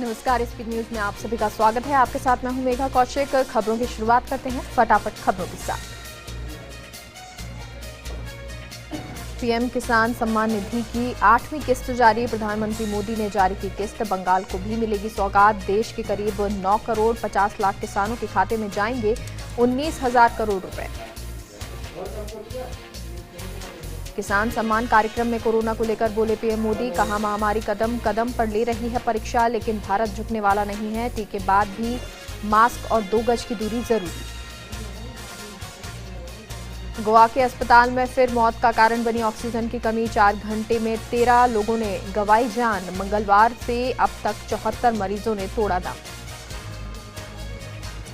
नमस्कार, speed news में आप सभी का स्वागत है। आपके साथ मैं हूं मेघा कौशिक। खबरों की शुरुआत करते हैं फटाफट खबरों के साथ। पीएम किसान सम्मान निधि की 8वीं किस्त जारी। प्रधानमंत्री मोदी ने जारी की किस्त। बंगाल को भी मिलेगी सौगात। देश के करीब 9 करोड़ 50 लाख किसानों के खाते में जाएंगे 19,000 करोड़ रुपए। किसान सम्मान कार्यक्रम में कोरोना को लेकर बोले पीएम मोदी। कहा, महामारी कदम कदम पर ले रही है परीक्षा, लेकिन भारत झुकने वाला नहीं है। टीके बाद भी मास्क और 2 गज की दूरी जरूरी। गोवा के अस्पताल में फिर मौत का कारण बनी ऑक्सीजन की कमी। 4 घंटे में 13 लोगों ने गंवाई जान। मंगलवार से अब तक 74 मरीजों ने तोड़ा दम।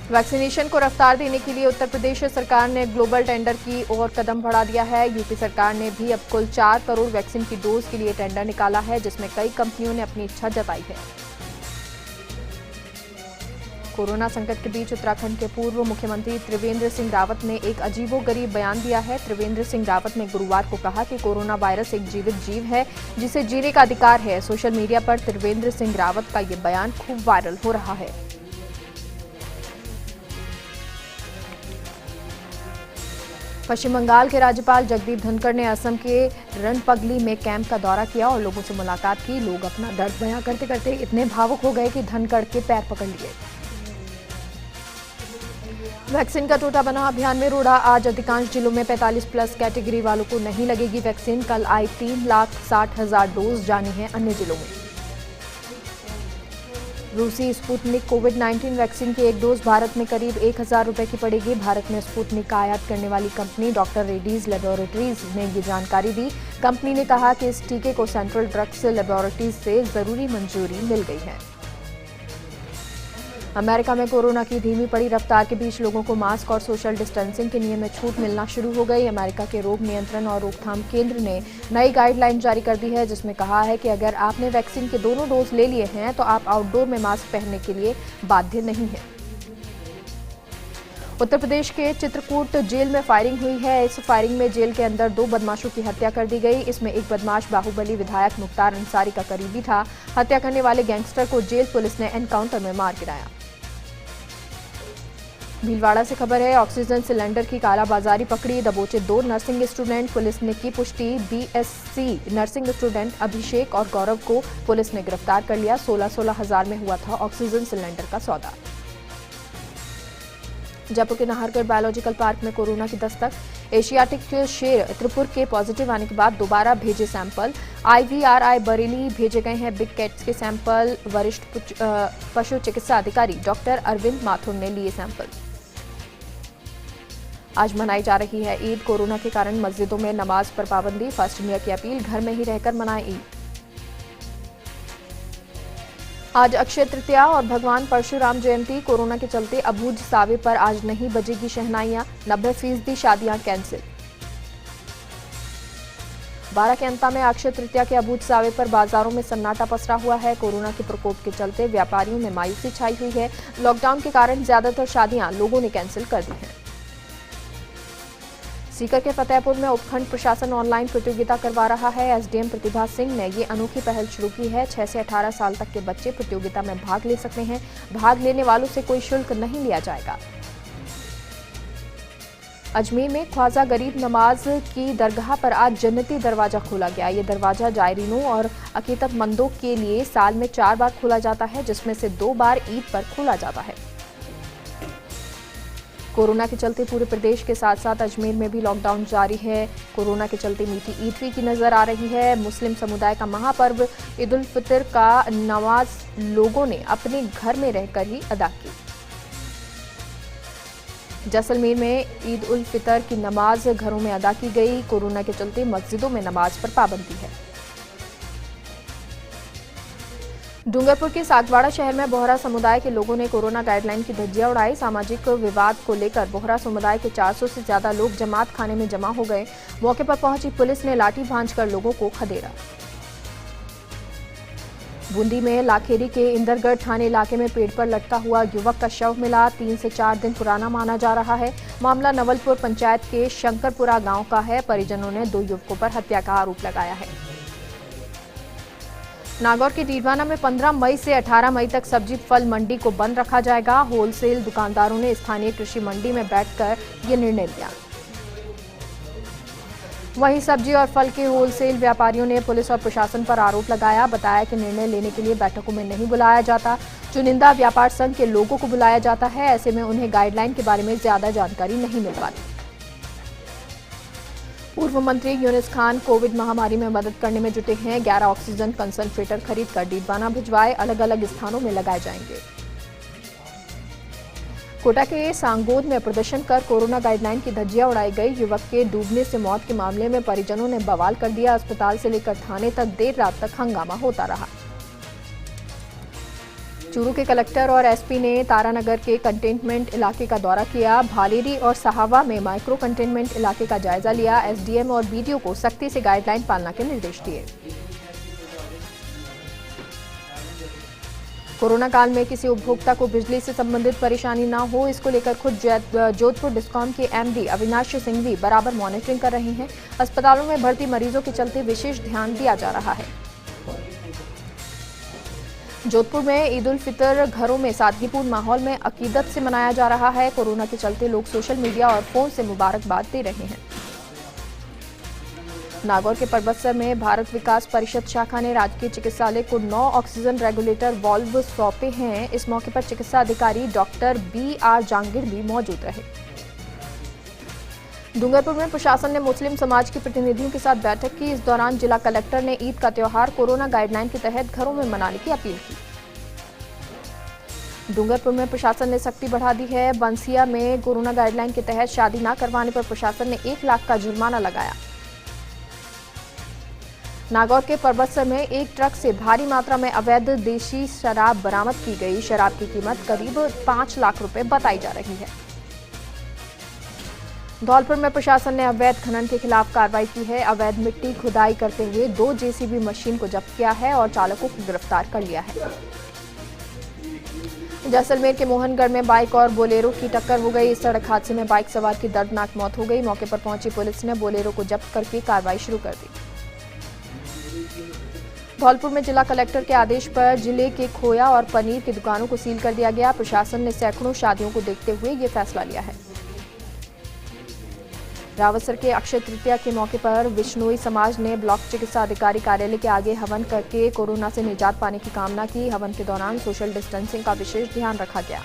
वैक्सीनेशन को रफ्तार देने के लिए उत्तर प्रदेश सरकार ने ग्लोबल टेंडर की ओर कदम बढ़ा दिया है। यूपी सरकार ने भी अब कुल 4 करोड़ वैक्सीन की डोज के लिए टेंडर निकाला है, जिसमें कई कंपनियों ने अपनी इच्छा जताई है। कोरोना संकट के बीच उत्तराखंड के पूर्व मुख्यमंत्री त्रिवेंद्र सिंह रावत ने एक अजीबोगरीब बयान दिया है। त्रिवेंद्र सिंह रावत ने गुरुवार को कहा कि कोरोना वायरस एक जीवित जीव है, जिसे जीने का अधिकार है। सोशल मीडिया पर त्रिवेंद्र सिंह रावत का ये बयान खूब वायरल हो रहा है। पश्चिम बंगाल के राज्यपाल जगदीप धनखड़ ने असम के रणपगली में कैंप का दौरा किया और लोगों से मुलाकात की। लोग अपना दर्द बयां करते करते इतने भावुक हो गए कि धनखड़ के पैर पकड़ लिए। वैक्सीन का टोटा बना अभियान में रूड़ा। आज अधिकांश जिलों में 45+ कैटेगरी वालों को नहीं लगेगी वैक्सीन। कल आई 3,60,000 डोज जानी है अन्य जिलों में। रूसी स्पुतनिक कोविड-19 वैक्सीन की एक डोज भारत में करीब 1,000 रुपए की पड़ेगी। भारत में स्पुतनिक का आयात करने वाली कंपनी डॉक्टर रेड्डीज लेबोरेटरीज ने ये जानकारी दी। कंपनी ने कहा कि इस टीके को सेंट्रल ड्रग्स लेबोरेटरीज से जरूरी मंजूरी मिल गई है। अमेरिका में कोरोना की धीमी पड़ी रफ्तार के बीच लोगों को मास्क और सोशल डिस्टेंसिंग के नियम में छूट मिलना शुरू हो गई। अमेरिका के रोग नियंत्रण और रोकथाम केंद्र ने नई गाइडलाइन जारी कर दी है, जिसमें कहा है कि अगर आपने वैक्सीन के दोनों डोज ले लिए हैं तो आप आउटडोर में मास्क पहनने के लिए बाध्य नहीं हैं। उत्तर प्रदेश के चित्रकूट जेल में फायरिंग हुई है। इस फायरिंग में जेल के अंदर 2 बदमाशों की हत्या कर दी गई। इसमें एक बदमाश बाहुबली विधायक मुख्तार अंसारी का करीबी था। हत्या करने वाले गैंगस्टर को जेल पुलिस ने एनकाउंटर में मार गिराया। भीलवाड़ा से खबर है, ऑक्सीजन सिलेंडर की कालाबाजारी पकड़ी। दबोचे 2 नर्सिंग स्टूडेंट। पुलिस ने की पुष्टि। बीएससी नर्सिंग स्टूडेंट अभिषेक और गौरव को पुलिस ने गिरफ्तार कर लिया। 16-16 हजार में हुआ था ऑक्सीजन सिलेंडर का सौदा। जयपुर के नाहरगढ़ बायोलॉजिकल पार्क में कोरोना की दस्तक। एशियाटिक शेर त्रिपुर के पॉजिटिव आने के बाद दोबारा भेजे सैंपल। IVRI बरेली भेजे गए हैं बिग कैट्स के सैंपल। वरिष्ठ पशु चिकित्सा अधिकारी डॉक्टर अरविंद माथुर ने लिए सैंपल। आज मनाई जा रही है ईद। कोरोना के कारण मस्जिदों में नमाज पर पाबंदी। फर्स्ट मियां की अपील, घर में ही रहकर मनाएं ईद। आज अक्षय तृतीया और भगवान परशुराम जयंती। कोरोना के चलते अबूझ सावे पर आज नहीं बजेगी शहनाइयां। 90% शादियां कैंसिल। 12 के अंत में अक्षय तृतीया के अबूझ सावे पर बाजारों में सन्नाटा पसरा हुआ है। कोरोना के प्रकोप के चलते व्यापारियों में मायूसी छाई हुई है। लॉकडाउन के कारण ज्यादातर शादियां लोगों ने कैंसिल कर दी हैं। सीकर के फतेहपुर में उपखंड प्रशासन ऑनलाइन प्रतियोगिता करवा रहा है। एसडीएम प्रतिभा सिंह ने ये अनोखी पहल शुरू की है। 6 से 18 साल तक के बच्चे प्रतियोगिता में भाग ले सकते हैं। भाग लेने वालों से कोई शुल्क नहीं लिया जाएगा। अजमेर में ख्वाजा गरीब नवाज की दरगाह पर आज जन्नती दरवाजा खोला गया। ये दरवाजा जायरीनों और अकीदतमंदों के लिए साल में 4 बार खोला जाता है, जिसमें से 2 बार ईद पर खोला जाता है। कोरोना के चलते पूरे प्रदेश के साथ साथ अजमेर में भी लॉकडाउन जारी है। कोरोना के चलते मीठी ईद की नजर आ रही है। मुस्लिम समुदाय का महापर्व ईद उल फितर का नमाज लोगों ने अपने घर में रहकर ही अदा की। जैसलमेर में ईद उल फितर की नमाज घरों में अदा की गई। कोरोना के चलते मस्जिदों में नमाज पर पाबंदी है। डूंगरपुर के सागवाड़ा शहर में बोहरा समुदाय के लोगों ने कोरोना गाइडलाइन की धज्जियां उड़ाई। सामाजिक विवाद को लेकर बोहरा समुदाय के 400 से ज्यादा लोग जमात खाने में जमा हो गए। मौके पर पहुंची पुलिस ने लाठी भांजकर लोगों को खदेड़ा। बूंदी में लाखेरी के इंदरगढ़ थाने इलाके में पेड़ पर लटका हुआ युवक का शव मिला। 3 से 4 दिन पुराना माना जा रहा है। मामला नवलपुर पंचायत के शंकरपुरा गांव का है। परिजनों ने 2 युवकों पर हत्या का आरोप लगाया है। नागौर के डीडवाना में 15 मई से 18 मई तक सब्जी फल मंडी को बंद रखा जाएगा। होलसेल दुकानदारों ने स्थानीय कृषि मंडी में बैठकर ये निर्णय लिया। वहीं सब्जी और फल के होलसेल व्यापारियों ने पुलिस और प्रशासन पर आरोप लगाया। बताया कि निर्णय लेने के लिए बैठकों में नहीं बुलाया जाता, चुनिंदा व्यापार संघ के लोगों को बुलाया जाता है। ऐसे में उन्हें गाइडलाइन के बारे में ज्यादा जानकारी नहीं मिल पाती। पूर्व मंत्री यूनिस खान कोविड महामारी में मदद करने में जुटे हैं। 11 ऑक्सीजन कंसंट्रेटर खरीदकर डीडवाना भिजवाए अलग अलग स्थानों में लगाए जाएंगे। कोटा के सांगोद में प्रदर्शन कर कोरोना गाइडलाइन की धज्जियां उड़ाई गई। युवक के डूबने से मौत के मामले में परिजनों ने बवाल कर दिया। अस्पताल से लेकर थाने तक देर रात तक हंगामा होता रहा। चूरू के कलेक्टर और एसपी ने तारानगर के कंटेनमेंट इलाके का दौरा किया। भालेरी और सहावा में माइक्रो कंटेनमेंट इलाके का जायजा लिया। एसडीएम और बीडीओ को सख्ती से गाइडलाइन पालना के निर्देश दिए। कोरोना काल में किसी उपभोक्ता को बिजली से संबंधित परेशानी न हो, इसको लेकर खुद जोधपुर डिस्कॉम के एमडी अविनाश सिंघवी बराबर मॉनिटरिंग कर रहे हैं। अस्पतालों में भर्ती मरीजों के चलते विशेष ध्यान दिया जा रहा है। जोधपुर में ईद उल फितर घरों में सादगीपूर्ण माहौल में अकीदत से मनाया जा रहा है। कोरोना के चलते लोग सोशल मीडिया और फोन से मुबारकबाद दे रहे हैं। नागौर के परबतसर में भारत विकास परिषद शाखा ने राजकीय चिकित्सालय को 9 ऑक्सीजन रेगुलेटर वाल्व सौंपे हैं। इस मौके पर चिकित्सा अधिकारी डॉक्टर BR जांगिड़ भी मौजूद रहे। डूंगरपुर में प्रशासन ने मुस्लिम समाज के प्रतिनिधियों के साथ बैठक की। इस दौरान जिला कलेक्टर ने ईद का त्योहार कोरोना गाइडलाइन के तहत घरों में मनाने की अपील की। डूंगरपुर में प्रशासन ने सख्ती बढ़ा दी है। बंसिया में कोरोना गाइडलाइन के तहत शादी न करवाने पर प्रशासन ने 1 लाख का जुर्माना लगाया। नागौर के परबतसर में एक ट्रक से भारी मात्रा में अवैध देशी शराब बरामद की गई। शराब की कीमत करीब 5 लाख रुपए बताई जा रही है। धौलपुर में प्रशासन ने अवैध खनन के खिलाफ कार्रवाई की है। अवैध मिट्टी खुदाई करते हुए 2 जेसीबी मशीन को जब्त किया है और चालकों को गिरफ्तार कर लिया है। जैसलमेर के मोहनगढ़ में बाइक और बोलेरो की टक्कर हो गई। इस सड़क हादसे में बाइक सवार की दर्दनाक मौत हो गई। मौके पर पहुंची पुलिस ने बोलेरो को जब्त करके कार्रवाई शुरू कर दी। धौलपुर में जिला कलेक्टर के आदेश पर जिले के खोया और पनीर की दुकानों को सील कर दिया गया। प्रशासन ने सैकड़ों शादियों को देखते हुए ये फैसला लिया है। रावतसर के अक्षय तृतीया के मौके पर बिश्नोई समाज ने ब्लॉक चिकित्सा अधिकारी कार्यालय के आगे हवन करके कोरोना से निजात पाने की कामना की। हवन के दौरान सोशल डिस्टेंसिंग का विशेष ध्यान रखा गया।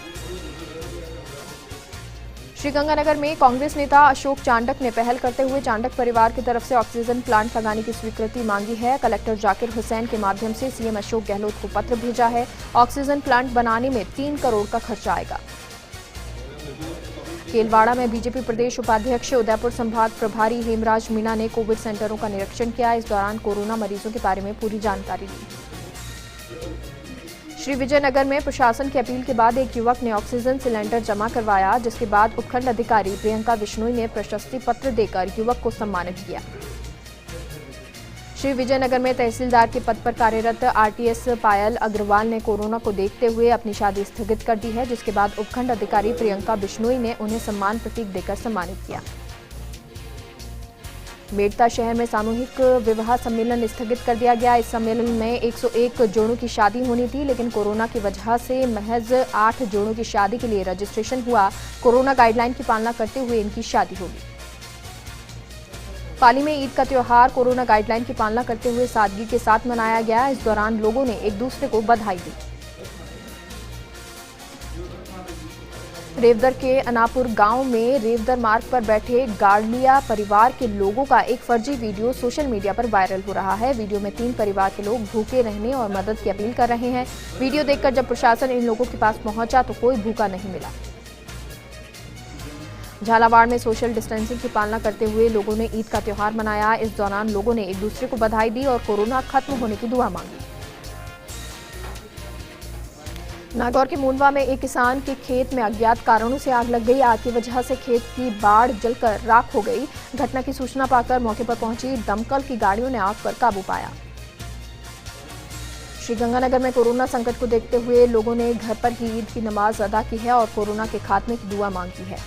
श्रीगंगानगर में कांग्रेस नेता अशोक चांडक ने पहल करते हुए चांडक परिवार की तरफ से ऑक्सीजन प्लांट लगाने की स्वीकृति मांगी है। कलेक्टर जाकिर हुसैन के माध्यम से सीएम अशोक गहलोत को पत्र भेजा है। ऑक्सीजन प्लांट बनाने में 3 करोड़ का खर्चा आएगा। केलवाड़ा में बीजेपी प्रदेश उपाध्यक्ष उदयपुर संभाग प्रभारी हेमराज मीणा ने कोविड सेंटरों का निरीक्षण किया। इस दौरान कोरोना मरीजों के बारे में पूरी जानकारी दी। श्री विजयनगर में प्रशासन की अपील के बाद एक युवक ने ऑक्सीजन सिलेंडर जमा करवाया, जिसके बाद उपखंड अधिकारी प्रियंका बिश्नोई ने प्रशस्ति पत्र देकर युवक को सम्मानित किया। श्री विजयनगर में तहसीलदार के पद पर कार्यरत आरटीएस पायल अग्रवाल ने कोरोना को देखते हुए अपनी शादी स्थगित कर दी है, जिसके बाद उपखंड अधिकारी प्रियंका बिश्नोई ने उन्हें सम्मान प्रतीक देकर सम्मानित किया। मेड़ता शहर में सामूहिक विवाह सम्मेलन स्थगित कर दिया गया। इस सम्मेलन में 101 जोड़ों की शादी होनी थी, लेकिन कोरोना की वजह से महज 8 जोड़ों की शादी के लिए रजिस्ट्रेशन हुआ। कोरोना गाइडलाइन की पालना करते हुए इनकी शादी होगी। पाली में ईद का त्योहार कोरोना गाइडलाइन की पालना करते हुए सादगी के साथ मनाया गया। इस दौरान लोगों ने एक दूसरे को बधाई दी। रेवदर के अनापुर गांव में रेवदर मार्ग पर बैठे गाड़लिया परिवार के लोगों का एक फर्जी वीडियो सोशल मीडिया पर वायरल हो रहा है। वीडियो में 3 परिवार के लोग भूखे रहने और मदद की अपील कर रहे हैं। वीडियो देखकर जब प्रशासन इन लोगों के पास पहुंचा तो कोई भूखा नहीं मिला। झालावाड़ में सोशल डिस्टेंसिंग की पालना करते हुए लोगों ने ईद का त्योहार मनाया। इस दौरान लोगों ने एक दूसरे को बधाई दी और कोरोना खत्म होने की दुआ मांगी। नागौर के मूंडवा में एक किसान के खेत में अज्ञात कारणों से आग लग गई। आग की वजह से खेत की बाड़ जलकर राख हो गई। घटना की सूचना पाकर मौके पर पहुंची दमकल की गाड़ियों ने आग पर काबू पाया। श्रीगंगानगर में कोरोना संकट को देखते हुए लोगों ने घर पर ही ईद की नमाज अदा की है और कोरोना के खात्मे की दुआ मांगी है।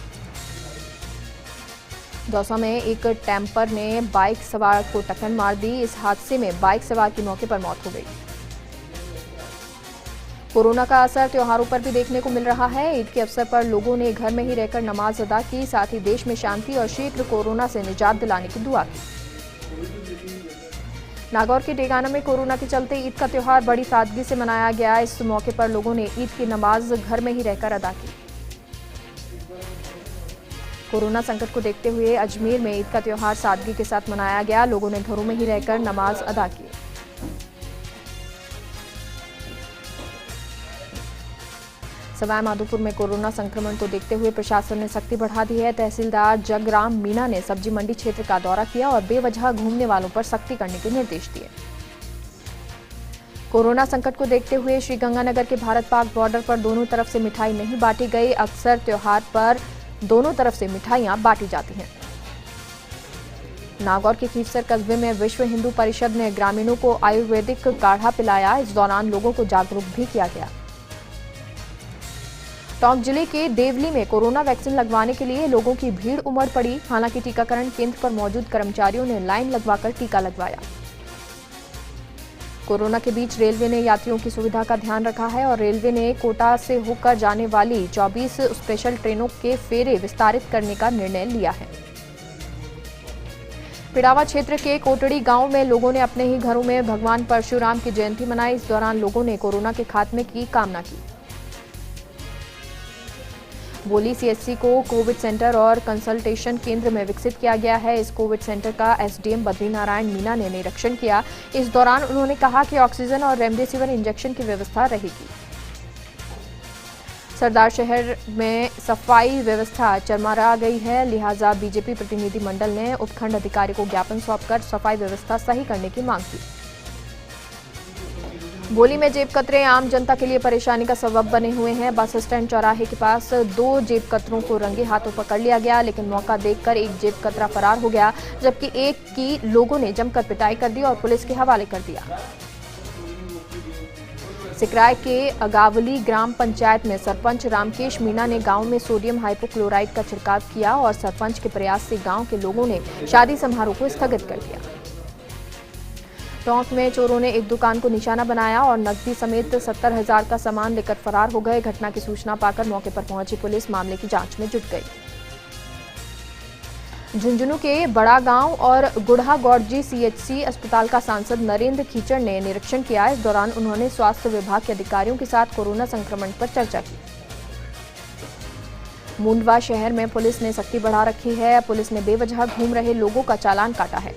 दौसा में एक टैंपर ने बाइक सवार को टक्कर मार दी। इस हादसे में बाइक सवार की मौके पर मौत हो गई। कोरोना का असर त्योहारों पर भी देखने को मिल रहा है। ईद के अवसर पर लोगों ने घर में ही रहकर नमाज अदा की, साथ ही देश में शांति और शीघ्र कोरोना से निजात दिलाने की दुआ की। नागौर के डेगाना में कोरोना के चलते ईद का त्योहार बड़ी सादगी से मनाया गया। इस मौके पर लोगों ने ईद की नमाज घर में ही रहकर अदा की। कोरोना संकट को देखते हुए अजमेर में ईद का त्योहार सादगी के साथ मनाया गया। लोगों ने घरों में ही रहकर नमाज अदा की। सवाई माधोपुर में कोरोना संक्रमण को देखते हुए प्रशासन ने सख्ती बढ़ा दी है। तहसीलदार जगराम मीणा ने सब्जी मंडी क्षेत्र का दौरा किया और बेवजह घूमने वालों पर सख्ती करने के निर्देश दिए। कोरोना संकट को देखते हुए श्रीगंगानगर के भारत पाक बॉर्डर पर दोनों तरफ से मिठाई नहीं बांटी गई। अक्सर त्योहार पर दोनों तरफ से मिठाइयां बांटी जाती हैं। नागौर के खीवसर कस्बे में विश्व हिंदू परिषद ने ग्रामीणों को आयुर्वेदिक काढ़ा पिलाया। इस दौरान लोगों को जागरूक भी किया गया। टोंक जिले के देवली में कोरोना वैक्सीन लगवाने के लिए लोगों की भीड़ उमड़ पड़ी। हालांकि टीकाकरण केंद्र पर मौजूद कर्मचारियों ने लाइन लगवाकर टीका लगवाया। कोरोना के बीच रेलवे ने यात्रियों की सुविधा का ध्यान रखा है और रेलवे ने कोटा से होकर जाने वाली 24 स्पेशल ट्रेनों के फेरे विस्तारित करने का निर्णय लिया है। पिड़ावा क्षेत्र के कोटड़ी गांव में लोगों ने अपने ही घरों में भगवान परशुराम की जयंती मनाई। इस दौरान लोगों ने कोरोना के खात्मे की कामना की। बोली सीएचसी को कोविड सेंटर और कंसल्टेशन केंद्र में विकसित किया गया है। इस कोविड सेंटर का एसडीएम बद्रीनारायण मीणा ने निरीक्षण किया। इस दौरान उन्होंने कहा कि ऑक्सीजन और रेमडेसिविर इंजेक्शन की व्यवस्था रहेगी। सरदार शहर में सफाई व्यवस्था चरमरा गई है, लिहाजा बीजेपी प्रतिनिधि मंडल ने उपखंड अधिकारी को ज्ञापन सौंपकर सफाई व्यवस्था सही करने की मांग की। बोली में जेब कतरे आम जनता के लिए परेशानी का सबब बने हुए हैं। बस स्टैंड चौराहे के पास 2 जेब कतरों को रंगे हाथों पकड़ लिया गया, लेकिन मौका देखकर एक जेब कतरा फरार हो गया, जबकि एक की लोगों ने जमकर पिटाई कर दी और पुलिस के हवाले कर दिया। सिकराय के अगावली ग्राम पंचायत में सरपंच रामकेश मीणा ने गांव में सोडियम हाइपोक्लोराइड का छिड़काव किया और सरपंच के प्रयास से गांव के लोगों ने शादी समारोह को स्थगित कर दिया। टोंक में चोरों ने एक दुकान को निशाना बनाया और नकदी समेत 70,000 का सामान लेकर फरार हो गए। घटना की सूचना पाकर मौके पर पहुंची पुलिस मामले की जांच में जुट गई। झुंझुनू के बड़ा गांव और गुढ़ागौड़जी सीएचसी अस्पताल का सांसद नरेंद्र खीचड़ ने निरीक्षण किया। इस दौरान उन्होंने स्वास्थ्य विभाग के अधिकारियों के साथ कोरोना संक्रमण पर चर्चा की। मुंडवा शहर में पुलिस ने सख्ती बढ़ा रखी है। पुलिस ने बेवजह घूम रहे लोगों का चालान काटा है।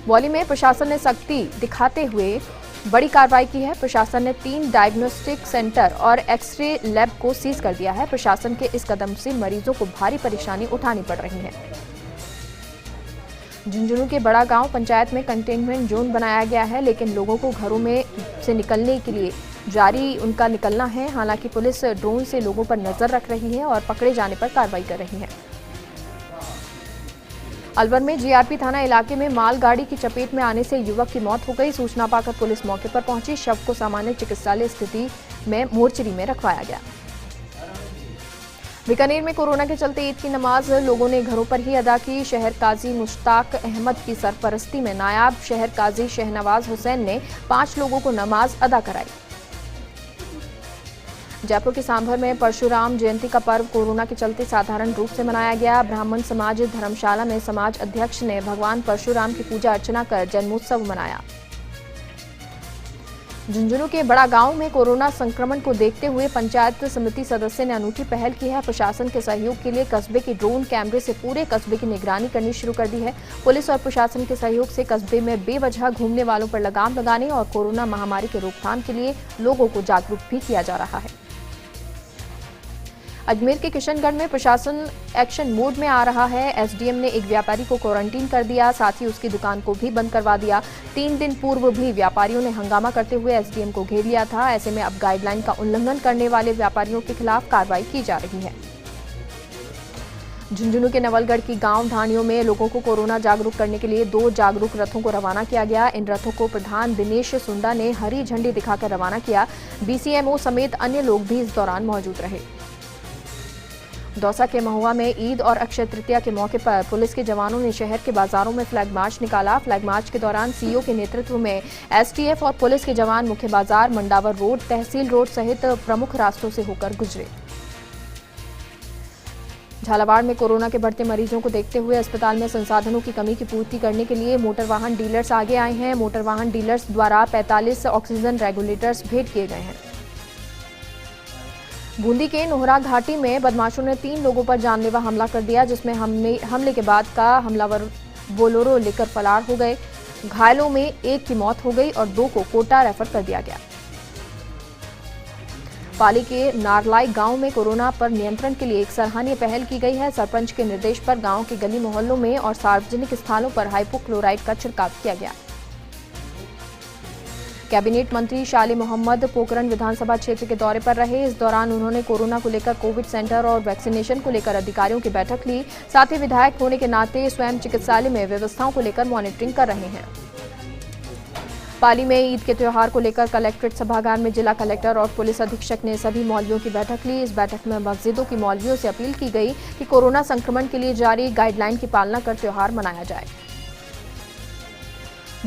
बौली में प्रशासन ने सख्ती दिखाते हुए बड़ी कार्रवाई की है। प्रशासन ने 3 डायग्नोस्टिक सेंटर और एक्सरे लैब को सीज कर दिया है। प्रशासन के इस कदम से मरीजों को भारी परेशानी उठानी पड़ रही है। झुंझुनू के बड़ा गांव पंचायत में कंटेनमेंट जोन बनाया गया है, लेकिन लोगों को घरों में से निकलने के लिए जारी उनका निकलना है। हालांकि पुलिस ड्रोन से लोगों पर नजर रख रही है और पकड़े जाने पर कार्रवाई कर रही है। अलवर में जीआरपी थाना इलाके में मालगाड़ी की चपेट में आने से युवक की मौत हो गई। सूचना पाकर पुलिस मौके पर पहुंची। शव को सामान्य चिकित्सालय स्थिति में मोर्चरी में रखवाया गया। बीकानेर में कोरोना के चलते ईद की नमाज लोगों ने घरों पर ही अदा की। शहर काजी मुश्ताक अहमद की सरपरस्ती में नायाब शहर काजी शहनवाज हुसैन ने 5 लोगों को नमाज अदा कराई। जयपुर के सांभर में परशुराम जयंती का पर्व कोरोना के चलते साधारण रूप से मनाया गया। ब्राह्मण समाज धर्मशाला में समाज अध्यक्ष ने भगवान परशुराम की पूजा अर्चना कर जन्मोत्सव मनाया। झुंझुनू के बड़ा गांव में कोरोना संक्रमण को देखते हुए पंचायत समिति सदस्य ने अनूठी पहल की है। प्रशासन के सहयोग के लिए कस्बे के ड्रोन कैमरे से पूरे कस्बे की निगरानी करनी शुरू कर दी है। पुलिस और प्रशासन के सहयोग से कस्बे में बेवजह घूमने वालों पर लगाम लगाने और कोरोना महामारी के रोकथाम के लिए लोगों को जागरूक भी किया जा रहा है। अजमेर के किशनगढ़ में प्रशासन एक्शन मोड में आ रहा है। एसडीएम ने एक व्यापारी को क्वारंटीन कर दिया, साथ ही उसकी दुकान को भी बंद करवा दिया। 3 दिन पूर्व भी व्यापारियों ने हंगामा करते हुए एसडीएम को घेर लिया था। ऐसे में अब गाइडलाइन का उल्लंघन करने वाले व्यापारियों के खिलाफ कार्रवाई की जा रही है। झुंझुनू के नवलगढ़ की गांव ढाणियों में लोगों को कोरोना जागरूक करने के लिए 2 जागरूक रथों को रवाना किया गया। इन रथों को प्रधान दिनेश सुंडा ने हरी झंडी दिखाकर रवाना किया। बीसीएमओ समेत अन्य लोग भी इस दौरान मौजूद रहे। दौसा के महुआ में ईद और अक्षय तृतीया के मौके पर पुलिस के जवानों ने शहर के बाजारों में फ्लैग मार्च निकाला। फ्लैग मार्च के दौरान सीओ के नेतृत्व में एसटीएफ और पुलिस के जवान मुख्य बाजार, मंडावर रोड, तहसील रोड सहित प्रमुख रास्तों से होकर गुजरे। झालावाड़ में कोरोना के बढ़ते मरीजों को देखते हुए अस्पताल में संसाधनों की कमी की पूर्ति करने के लिए मोटर वाहन डीलर्स आगे आए हैं। मोटर वाहन डीलर्स द्वारा 45 ऑक्सीजन रेगुलेटर्स भेंट किए गए हैं। बूंदी के नोहरा घाटी में बदमाशों ने 3 लोगों पर जानलेवा हमला कर दिया, जिसमें हमले के बाद का हमलावर बोलेरो लेकर फरार हो गए। घायलों में 1 की मौत हो गई और 2 को कोटा रेफर कर दिया गया। पाली के नारलाई गांव में कोरोना पर नियंत्रण के लिए एक सराहनीय पहल की गई है। सरपंच के निर्देश पर गांव के गली मोहल्लों में और सार्वजनिक स्थानों पर हाइपोक्लोराइड का छिड़काव किया गया। कैबिनेट मंत्री शाली मोहम्मद पोखरण विधानसभा क्षेत्र के दौरे पर रहे। इस दौरान उन्होंने कोरोना को लेकर कोविड सेंटर और वैक्सीनेशन को लेकर अधिकारियों की बैठक ली। साथ ही विधायक होने के नाते स्वयं चिकित्सालय में व्यवस्थाओं को लेकर मॉनिटरिंग कर रहे हैं। पाली में ईद के त्योहार को लेकर कलेक्ट्रेट सभागार में जिला कलेक्टर और पुलिस अधीक्षक ने सभी मौलवियों की बैठक ली। इस बैठक में मस्जिदों की मौलवियों से अपील की गई कि कोरोना संक्रमण के लिए जारी गाइडलाइन की पालना कर त्योहार मनाया जाए।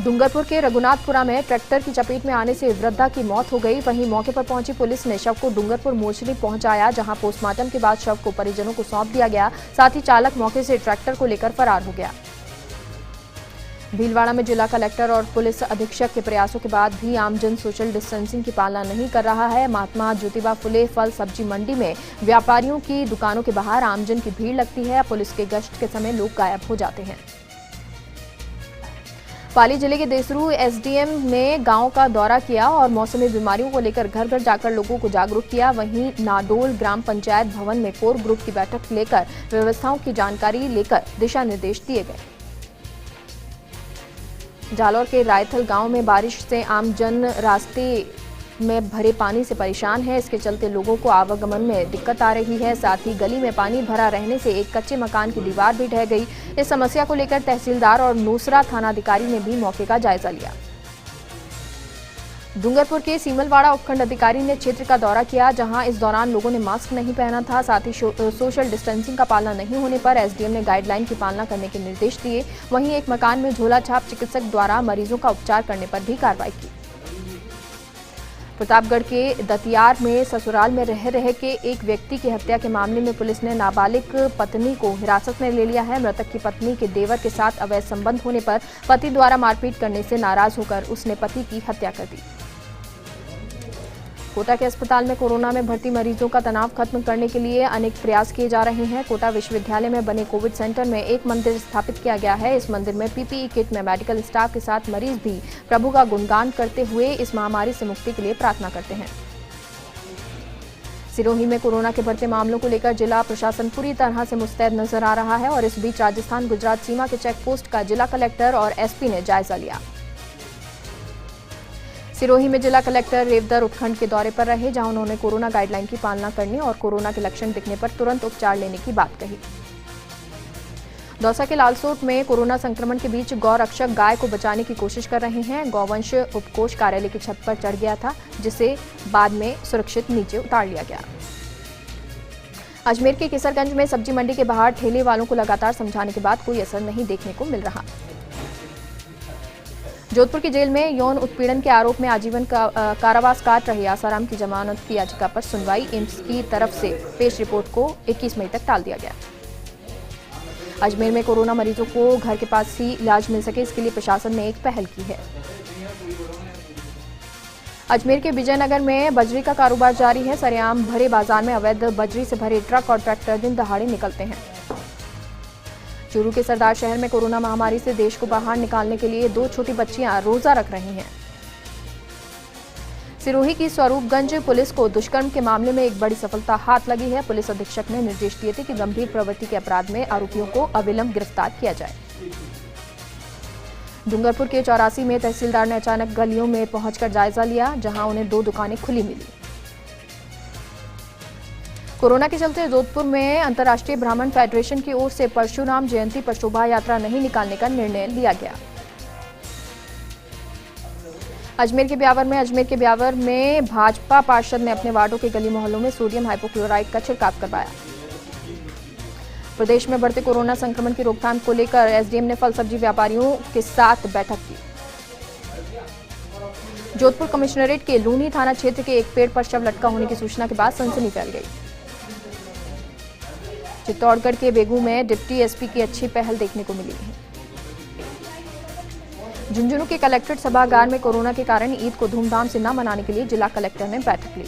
डूंगरपुर के रघुनाथपुरा में ट्रैक्टर की चपेट में आने से वृद्धा की मौत हो गई। वहीं मौके पर पहुंची पुलिस ने शव को डूंगरपुर मोर्चरी पहुंचाया, जहां पोस्टमार्टम के बाद शव को परिजनों को सौंप दिया गया। साथ ही चालक मौके से ट्रैक्टर को लेकर फरार हो गया। भीलवाड़ा में जिला कलेक्टर और पुलिस अधीक्षक के प्रयासों के बाद भी आमजन सोशल डिस्टेंसिंग की पालना नहीं कर रहा है। महात्मा ज्योतिबा फुले फल सब्जी मंडी में व्यापारियों की दुकानों के बाहर आमजन की भीड़ लगती है। पुलिस के गश्त के समय लोग गायब हो जाते हैं। पाली जिले के देसरू एसडीएम ने गांव का दौरा किया और मौसमी बीमारियों को लेकर घर घर जाकर लोगों को जागरूक किया। वहीं नाडोल ग्राम पंचायत भवन में कोर ग्रुप की बैठक लेकर व्यवस्थाओं की जानकारी लेकर दिशा निर्देश दिए गए। जालौर के रायथल गांव में बारिश से आमजन रास्ते में भरे पानी से परेशान है। इसके चलते लोगों को आवागमन में दिक्कत आ रही है। साथ ही गली में पानी भरा रहने से एक कच्चे मकान की दीवार भी ढह गई। इस समस्या को लेकर तहसीलदार और नूसरा थानाधिकारी ने भी मौके का जायजा लिया। डूंगरपुर के सीमलवाड़ा उपखंड अधिकारी ने क्षेत्र का दौरा किया, जहां इस दौरान लोगों ने मास्क नहीं पहना था। साथ ही सोशल डिस्टेंसिंग का पालना नहीं होने पर एसडीएम ने गाइडलाइन की पालना करने के निर्देश दिए। वहीं एक मकान में झोला छाप चिकित्सक द्वारा मरीजों का उपचार करने पर भी कार्रवाई की। प्रतापगढ़ के दतियार में ससुराल में रह के एक व्यक्ति की हत्या के मामले में पुलिस ने नाबालिग पत्नी को हिरासत में ले लिया है। मृतक की पत्नी के देवर के साथ अवैध संबंध होने पर पति द्वारा मारपीट करने से नाराज होकर उसने पति की हत्या कर दी। कोटा के अस्पताल में कोरोना में भर्ती मरीजों का तनाव खत्म करने के लिए अनेक प्रयास किए जा रहे हैं। कोटा विश्वविद्यालय में बने कोविड सेंटर में एक मंदिर स्थापित किया गया है। इस मंदिर में पीपीई किट में मेडिकल स्टाफ के साथ मरीज भी प्रभु का गुणगान करते हुए इस महामारी से मुक्ति के लिए प्रार्थना करते हैं। सिरोही में कोरोना के बढ़ते मामलों को लेकर जिला प्रशासन पूरी तरह से मुस्तैद नजर आ रहा है और इस बीच राजस्थान गुजरात सीमा के चेक पोस्ट का जिला कलेक्टर और एसपी ने जायजा लिया। सिरोही में जिला कलेक्टर रेवदर उपखंड के दौरे पर रहे, जहां उन्होंने कोरोना गाइडलाइन की पालना करने और कोरोना के लक्षण दिखने पर तुरंत उपचार लेने की बात कही। दौसा के लालसोट में कोरोना संक्रमण के बीच गौ रक्षक गाय को बचाने की कोशिश कर रहे हैं। गौवंश उपकोष कार्यालय की छत पर चढ़ गया था, जिसे बाद में सुरक्षित नीचे उतार लिया गया। अजमेर के किसरगंज में सब्जी मंडी के बाहर ठेले वालों को लगातार समझाने के बाद कोई असर नहीं देखने को मिल रहा। जोधपुर की जेल में यौन उत्पीड़न के आरोप में आजीवन कारावास काट रहे आसाराम की जमानत की याचिका पर सुनवाई एम्स की तरफ से पेश रिपोर्ट को 21 मई तक टाल दिया गया। अजमेर में कोरोना मरीजों को घर के पास ही इलाज मिल सके, इसके लिए प्रशासन ने एक पहल की है। अजमेर के विजयनगर में बजरी का कारोबार जारी है। सरेआम भरे बाजार में अवैध बजरी से भरे ट्रक और ट्रैक्टर दिन दहाड़े निकलते हैं। चूरू के सरदार शहर में कोरोना महामारी से देश को बाहर निकालने के लिए 2 छोटी बच्चियां रोजा रख रही हैं। सिरोही की स्वरूपगंज पुलिस को दुष्कर्म के मामले में एक बड़ी सफलता हाथ लगी है। पुलिस अधीक्षक ने निर्देश दिए थे कि गंभीर प्रवृत्ति के अपराध में आरोपियों को अविलंब गिरफ्तार किया जाए। डूंगरपुर के 84 में तहसीलदार ने अचानक गलियों में पहुंचकर जायजा लिया, जहां उन्हें 2 दुकानें खुली मिली। कोरोना के चलते जोधपुर में अंतर्राष्ट्रीय ब्राह्मण फेडरेशन की ओर से परशुराम जयंती पर शोभा यात्रा नहीं निकालने का निर्णय लिया गया। अजमेर के ब्यावर में भाजपा पार्षद ने अपने वार्डों के गली मोहल्लों में सोडियम हाइपोक्लोराइड का छिड़काव करवाया। प्रदेश में बढ़ते कोरोना संक्रमण की रोकथाम को लेकर एसडीएम ने फल सब्जी व्यापारियों के साथ बैठक की। जोधपुर कमिश्नरेट के लूनी थाना क्षेत्र के एक पेड़ पर शव लटका होने की सूचना के बाद सनसनी फैल गई। चित्तौड़गढ़ के बेगू में डिप्टी एसपी की अच्छी पहल देखने को मिली है। झुंझुनू के कलेक्ट्रेट सभागार में कोरोना के कारण ईद को धूमधाम से न मनाने के लिए जिला कलेक्टर ने बैठक ली।